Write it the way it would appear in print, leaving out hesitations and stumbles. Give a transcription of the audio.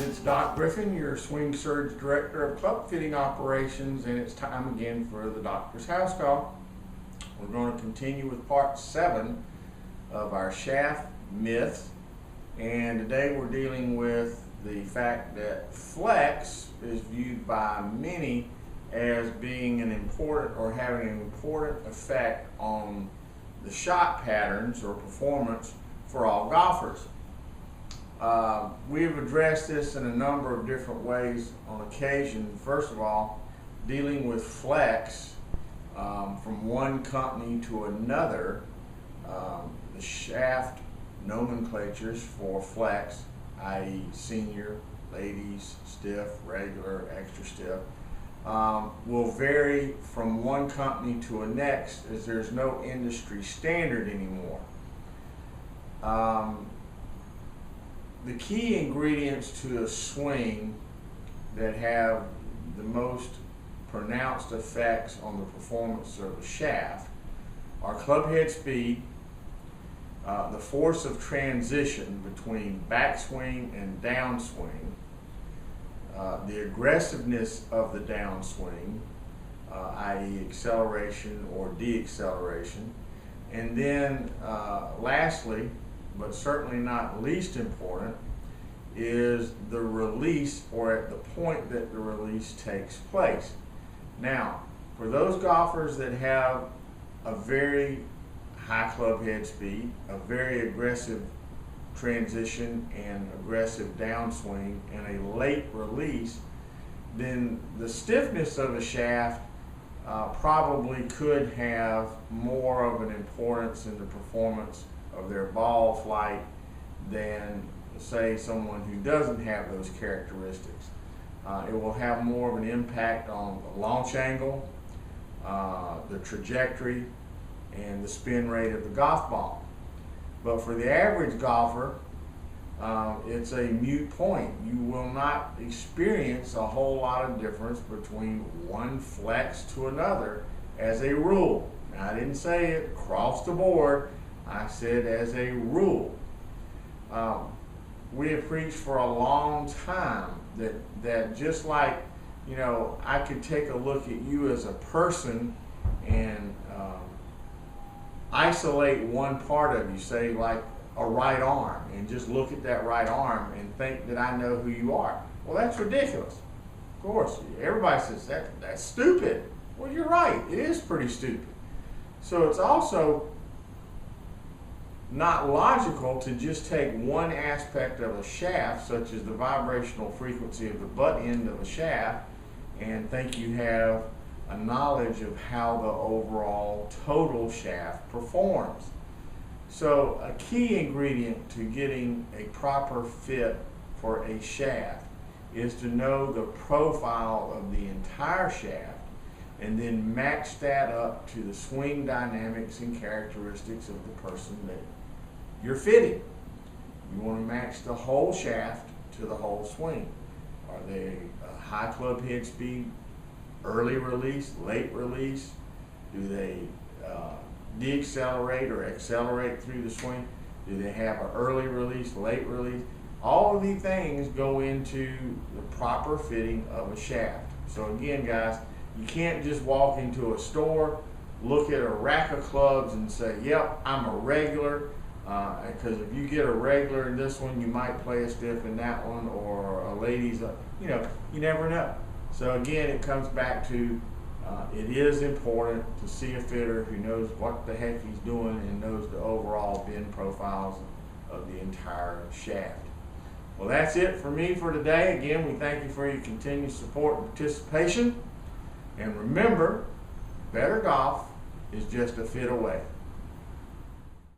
It's Doc Griffin, your Swing Surge Director of Club Fitting Operations, and it's time again for the Doctor's House Call. We're going to continue with part 7 of our shaft myths, and today we're dealing with the fact that flex is viewed by many as being an important or having an important effect on the shot patterns or performance for all golfers. We've addressed this in a number of different ways on occasion. First of all, dealing with flex from one company to another, the shaft nomenclatures for flex, i.e. senior, ladies, stiff, regular, extra stiff, will vary from one company to the next as there's no industry standard anymore. The key ingredients to a swing that have the most pronounced effects on the performance of a shaft are club head speed, the force of transition between backswing and downswing, the aggressiveness of the downswing, i.e. acceleration or deacceleration, and then lastly, but certainly not least important, is the release, or at the point that the release takes place. Now, for those golfers that have a very high club head speed, a very aggressive transition and aggressive downswing, and a late release, then the stiffness of a shaft probably could have more of an importance in the performance of their ball flight than, say, someone who doesn't have those characteristics. It will have more of an impact on the launch angle, the trajectory, and the spin rate of the golf ball. But for the average golfer, it's a moot point. You will not experience a whole lot of difference between one flex to another as a rule. Now, I didn't say it across the board. I said as a rule. We have preached for a long time that just like, you know, I could take a look at you as a person and isolate one part of you, say like a right arm, and just look at that right arm and think that I know who you are. Well, that's ridiculous. Of course, everybody says that's stupid. Well, you're right, it is pretty stupid. So it's also not logical to just take one aspect of a shaft, such as the vibrational frequency of the butt end of a shaft, and think you have a knowledge of how the overall total shaft performs. So a key ingredient to getting a proper fit for a shaft is to know the profile of the entire shaft and then match that up to the swing dynamics and characteristics of the person that you're fitting. You want to match the whole shaft to the whole swing. Are they a high club head speed, early release, late release? Do they deaccelerate or accelerate through the swing? Do they have an early release, late release? All of these things go into the proper fitting of a shaft. So again, guys, you can't just walk into a store, look at a rack of clubs and say, yep, I'm a regular. Because if you get a regular in this one, you might play a stiff in that one, or a ladies, you know, you never know. So again, it comes back to it is important to see a fitter who knows what the heck he's doing and knows the overall bend profiles of the entire shaft. Well, that's it for me for today. Again, we thank you for your continued support and participation. And remember, better golf is just a fit away.